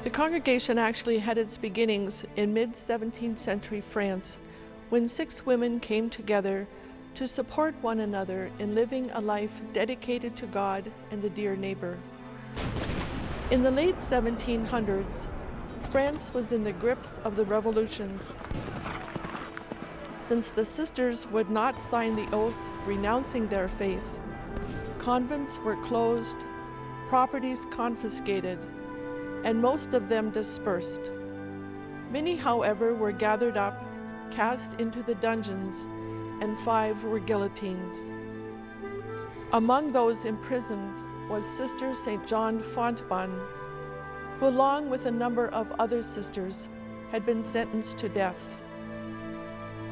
The congregation actually had its beginnings in mid-17th century France when 6 women came together to support one another in living a life dedicated to God and the dear neighbor. In the late 1700s, France was in the grips of the Revolution. Since the sisters would not sign the oath renouncing their faith, convents were closed, properties confiscated, and most of them dispersed. Many, however, were gathered up, cast into the dungeons, and 5 were guillotined. Among those imprisoned was Sister St. John Fontbonne, who, along with a number of other sisters, had been sentenced to death.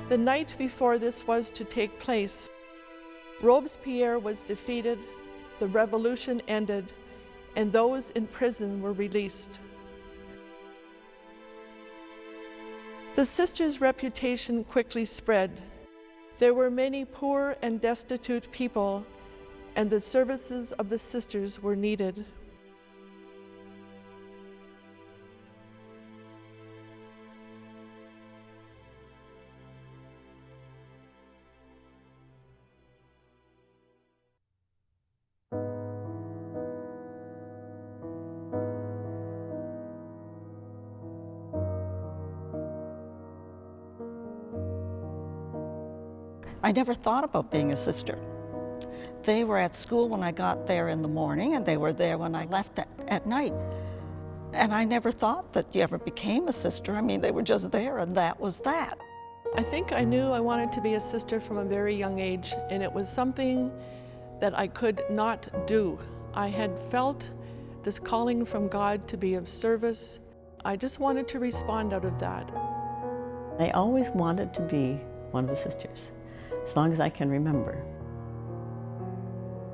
The night before this was to take place, Robespierre was defeated, the revolution ended, and those in prison were released. The sisters' reputation quickly spread. There were many poor and destitute people, and the services of the sisters were needed. I never thought about being a sister. They were at school when I got there in the morning, and they were there when I left at night. And I never thought that you ever became a sister. I mean, they were just there, and that was that. I think I knew I wanted to be a sister from a very young age, and it was something that I could not do. I had felt this calling from God to be of service. I just wanted to respond out of that. I always wanted to be one of the sisters, as long as I can remember.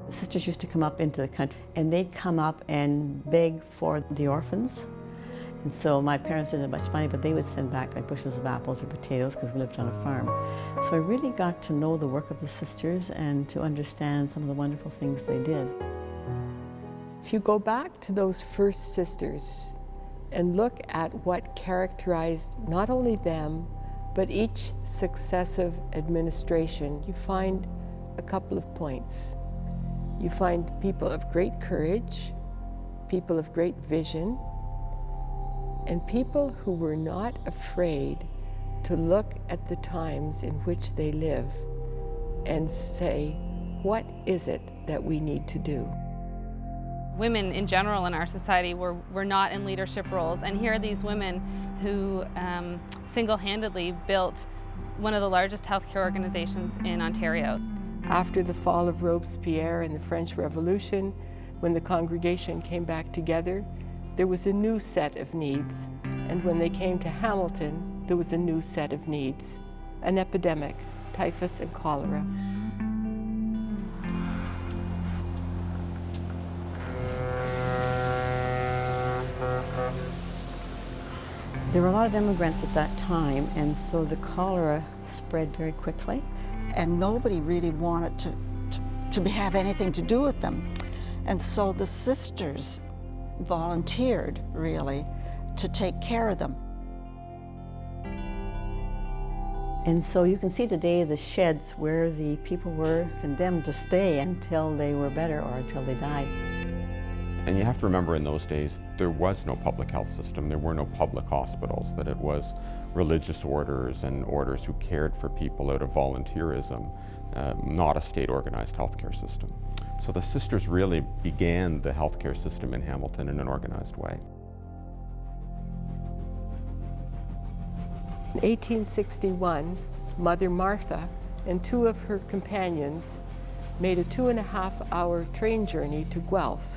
The sisters used to come up into the country, and they'd come up and beg for the orphans. And so my parents didn't have much money, but they would send back like bushels of apples or potatoes because we lived on a farm. So I really got to know the work of the sisters and to understand some of the wonderful things they did. If you go back to those first sisters and look at what characterized not only them, but each successive administration, you find a couple of points. You find people of great courage, people of great vision, and people who were not afraid to look at the times in which they live and say, what is it that we need to do? Women in general in our society were not in leadership roles, and here are these women who single-handedly built one of the largest healthcare organizations in Ontario. After the fall of Robespierre and the French Revolution, when the congregation came back together, there was a new set of needs. And when they came to Hamilton, there was a new set of needs. An epidemic, typhus and cholera. There were a lot of immigrants at that time, and so the cholera spread very quickly. And nobody really wanted to have anything to do with them. And so the sisters volunteered, really, to take care of them. And so you can see today the sheds where the people were condemned to stay until they were better or until they died. And you have to remember, in those days, there was no public health system, there were no public hospitals, that it was religious orders and orders who cared for people out of volunteerism, not a state-organized healthcare system. So the sisters really began the healthcare system in Hamilton in an organized way. In 1861, Mother Martha and 2 of her companions made a 2.5-hour train journey to Guelph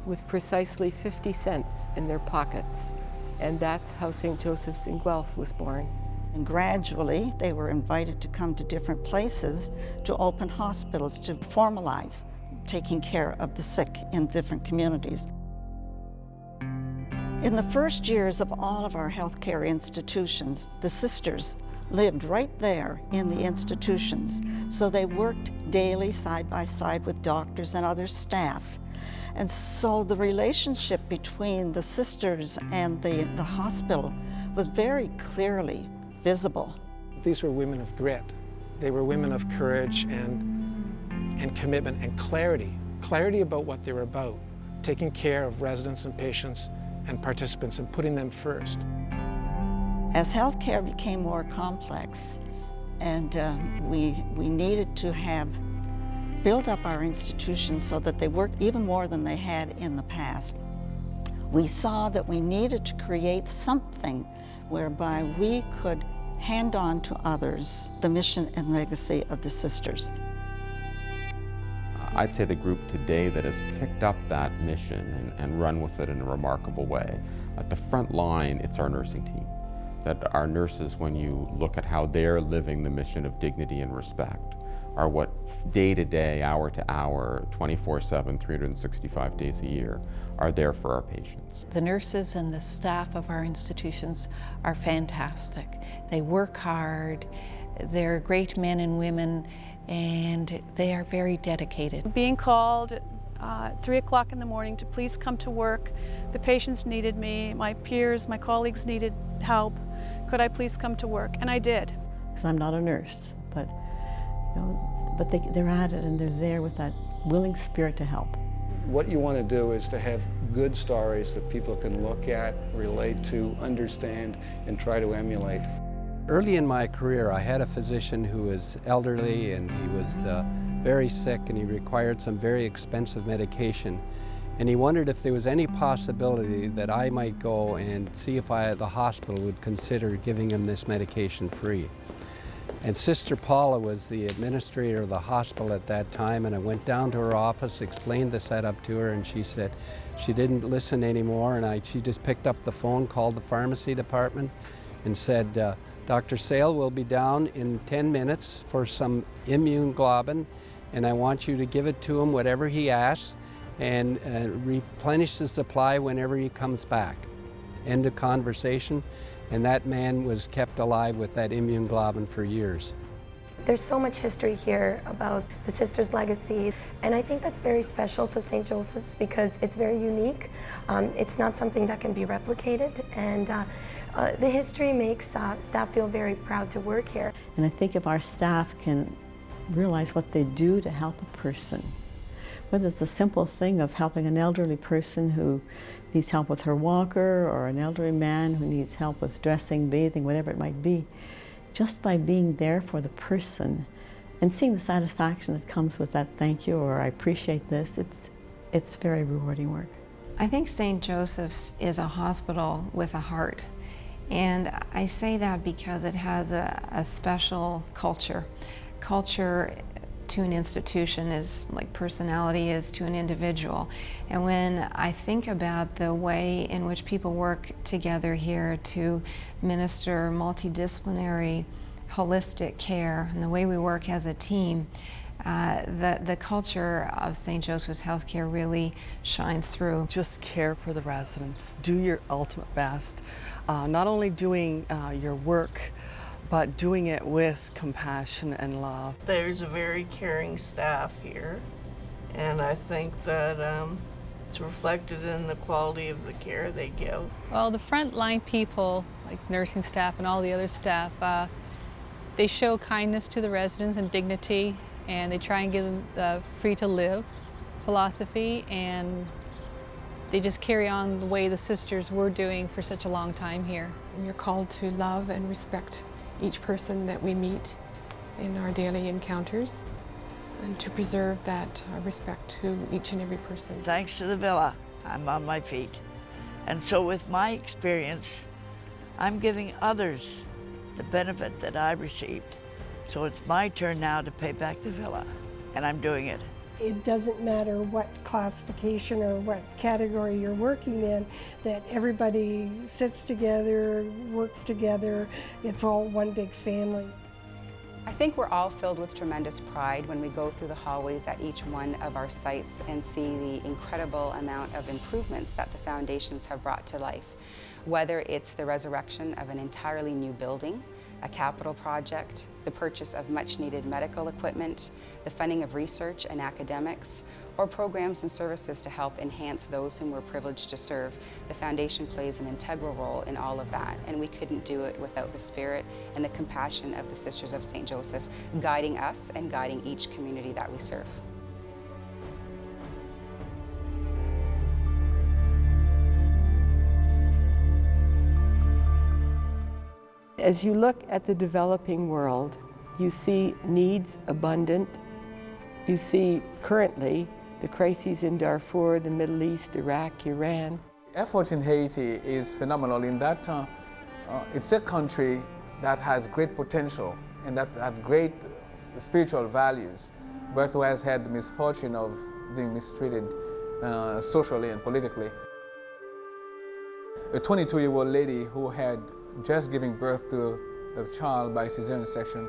with precisely 50 cents in their pockets. And that's how St. Joseph's in Guelph was born. And gradually, they were invited to come to different places to open hospitals, to formalize taking care of the sick in different communities. In the first years of all of our healthcare institutions, the sisters lived right there in the institutions. So they worked daily side by side with doctors and other staff. And so the relationship between the sisters and the hospital was very clearly visible. These were women of grit. They were women of courage and commitment and clarity. Clarity about what they were about, taking care of residents and patients and participants and putting them first. As healthcare became more complex and we needed to have built up our institutions so that they worked even more than they had in the past, we saw that we needed to create something whereby we could hand on to others the mission and legacy of the sisters. I'd say the group today that has picked up that mission and run with it in a remarkable way. At the front line, it's our nursing team. That our nurses, when you look at how they're living the mission of dignity and respect, are what day to day, hour to hour, 24/7, 365 days a year, are there for our patients. The nurses and the staff of our institutions are fantastic. They work hard, they're great men and women, and they are very dedicated. Being called at 3 o'clock in the morning to please come to work. The patients needed me, my peers, my colleagues needed help. Could I please come to work? And I did. Because I'm not a nurse, but they're at it and they're there with that willing spirit to help. What you want to do is to have good stories that people can look at, relate to, understand, and try to emulate. Early in my career, I had a physician who was elderly and he was very sick and he required some very expensive medication. And he wondered if there was any possibility that I might go and see if the hospital would consider giving him this medication free. And Sister Paula was the administrator of the hospital at that time, and I went down to her office, explained the setup to her, and she said she didn't listen anymore, and she just picked up the phone, called the pharmacy department, and said, Dr. Sale will be down in 10 minutes for some immune globin, and I want you to give it to him whatever he asks, and replenish the supply whenever he comes back. End of conversation. And that man was kept alive with that immune globin for years. There's so much history here about the sisters' legacy, and I think that's very special to St. Joseph's because it's very unique. It's not something that can be replicated, and the history makes staff feel very proud to work here. And I think if our staff can realize what they do to help a person, whether it's a simple thing of helping an elderly person who needs help with her walker, or an elderly man who needs help with dressing, bathing, whatever it might be, just by being there for the person and seeing the satisfaction that comes with that thank you or I appreciate this, it's very rewarding work. I think St. Joseph's is a hospital with a heart. And I say that because it has a special culture. Culture to an institution is like personality is to an individual. And when I think about the way in which people work together here to minister multidisciplinary, holistic care, and the way we work as a team, the culture of St. Joseph's Healthcare really shines through. Just care for the residents. Do your ultimate best. Not only doing your work, but doing it with compassion and love. There's a very caring staff here, and I think that it's reflected in the quality of the care they give. Well, the frontline people, like nursing staff and all the other staff, they show kindness to the residents and dignity, and they try and give them the free to live philosophy, and they just carry on the way the sisters were doing for such a long time here. You're called to love and respect each person that we meet in our daily encounters, and to preserve that respect to each and every person. Thanks to the villa, I'm on my feet. And so with my experience, I'm giving others the benefit that I received. So it's my turn now to pay back the villa, and I'm doing it. It doesn't matter what classification or what category you're working in, that everybody sits together, works together. It's all one big family. I think we're all filled with tremendous pride when we go through the hallways at each one of our sites and see the incredible amount of improvements that the foundations have brought to life. Whether it's the resurrection of an entirely new building, a capital project, the purchase of much-needed medical equipment, the funding of research and academics, or programs and services to help enhance those whom we're privileged to serve, the Foundation plays an integral role in all of that, and we couldn't do it without the spirit and the compassion of the Sisters of St. Joseph, guiding us and guiding each community that we serve. As you look at the developing world, you see needs abundant. You see currently the crises in Darfur, the Middle East, Iraq, Iran. Effort in Haiti is phenomenal in that it's a country that has great potential and that has great spiritual values, but who has had the misfortune of being mistreated socially and politically. A 22-year-old lady who had just giving birth to a child by cesarean section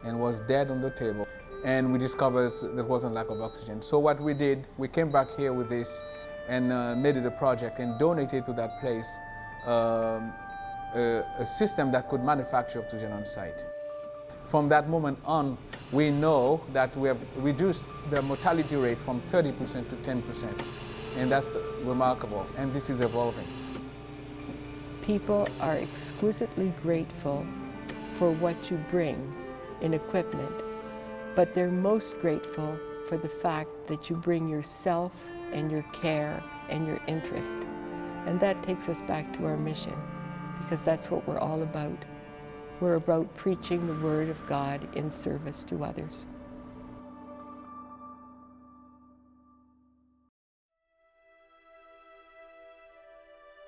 and was dead on the table. And we discovered there wasn't lack of oxygen. So what we did, we came back here with this and made it a project and donated to that place a system that could manufacture oxygen on site. From that moment on, we know that we have reduced the mortality rate from 30% to 10%. And that's remarkable, and this is evolving. People are exquisitely grateful for what you bring in equipment, but they're most grateful for the fact that you bring yourself and your care and your interest. And that takes us back to our mission, because that's what we're all about. We're about preaching the Word of God in service to others.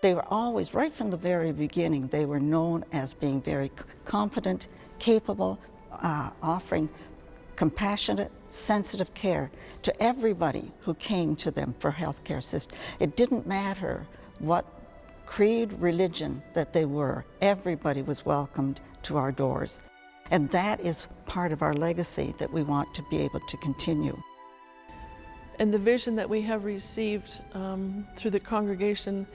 They were always, right from the very beginning, they were known as being very competent, capable, offering compassionate, sensitive care to everybody who came to them for healthcare assistance. It didn't matter what creed, religion that they were, everybody was welcomed to our doors. And that is part of our legacy that we want to be able to continue. And the vision that we have received through the congregation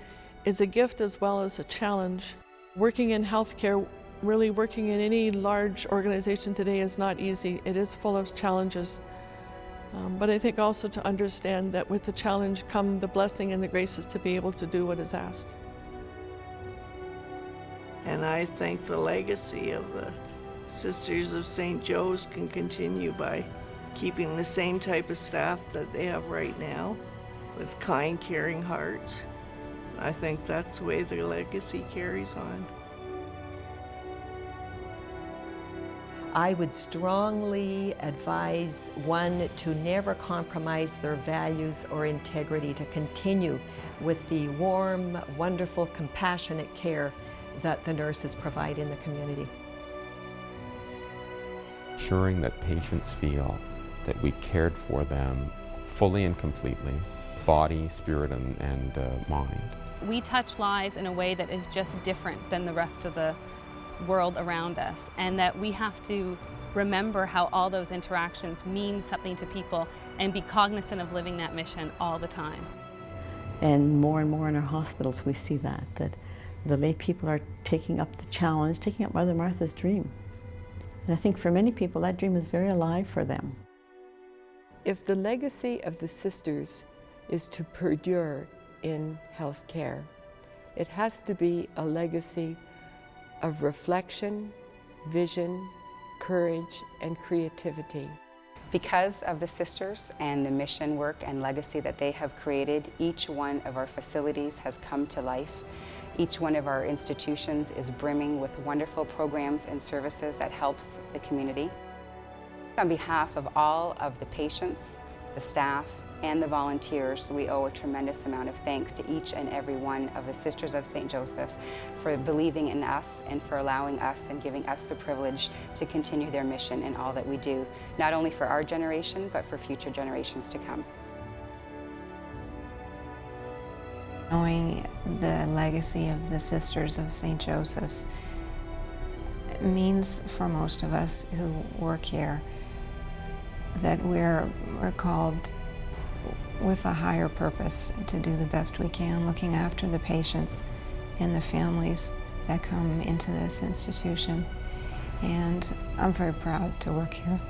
is a gift as well as a challenge. Working in healthcare, really working in any large organization today is not easy. It is full of challenges. But I think also to understand that with the challenge come the blessing and the graces to be able to do what is asked. And I think the legacy of the Sisters of St. Joe's can continue by keeping the same type of staff that they have right now, with kind, caring hearts. I think that's the way the legacy carries on. I would strongly advise one to never compromise their values or integrity, to continue with the warm, wonderful, compassionate care that the nurses provide in the community. Ensuring that patients feel that we cared for them fully and completely, body, spirit, and mind. We touch lives in a way that is just different than the rest of the world around us, and that we have to remember how all those interactions mean something to people and be cognizant of living that mission all the time. And more in our hospitals we see that the lay people are taking up the challenge, taking up Mother Martha's dream. And I think for many people that dream is very alive for them. If the legacy of the sisters is to perdure in healthcare, it has to be a legacy of reflection, vision, courage, and creativity. Because of the sisters and the mission work and legacy that they have created, each one of our facilities has come to life. Each one of our institutions is brimming with wonderful programs and services that helps the community. On behalf of all of the patients, the staff, and the volunteers, we owe a tremendous amount of thanks to each and every one of the Sisters of St. Joseph for believing in us and for allowing us and giving us the privilege to continue their mission in all that we do, not only for our generation, but for future generations to come. Knowing the legacy of the Sisters of St. Joseph's means for most of us who work here that we're called with a higher purpose to do the best we can, looking after the patients and the families that come into this institution. And I'm very proud to work here.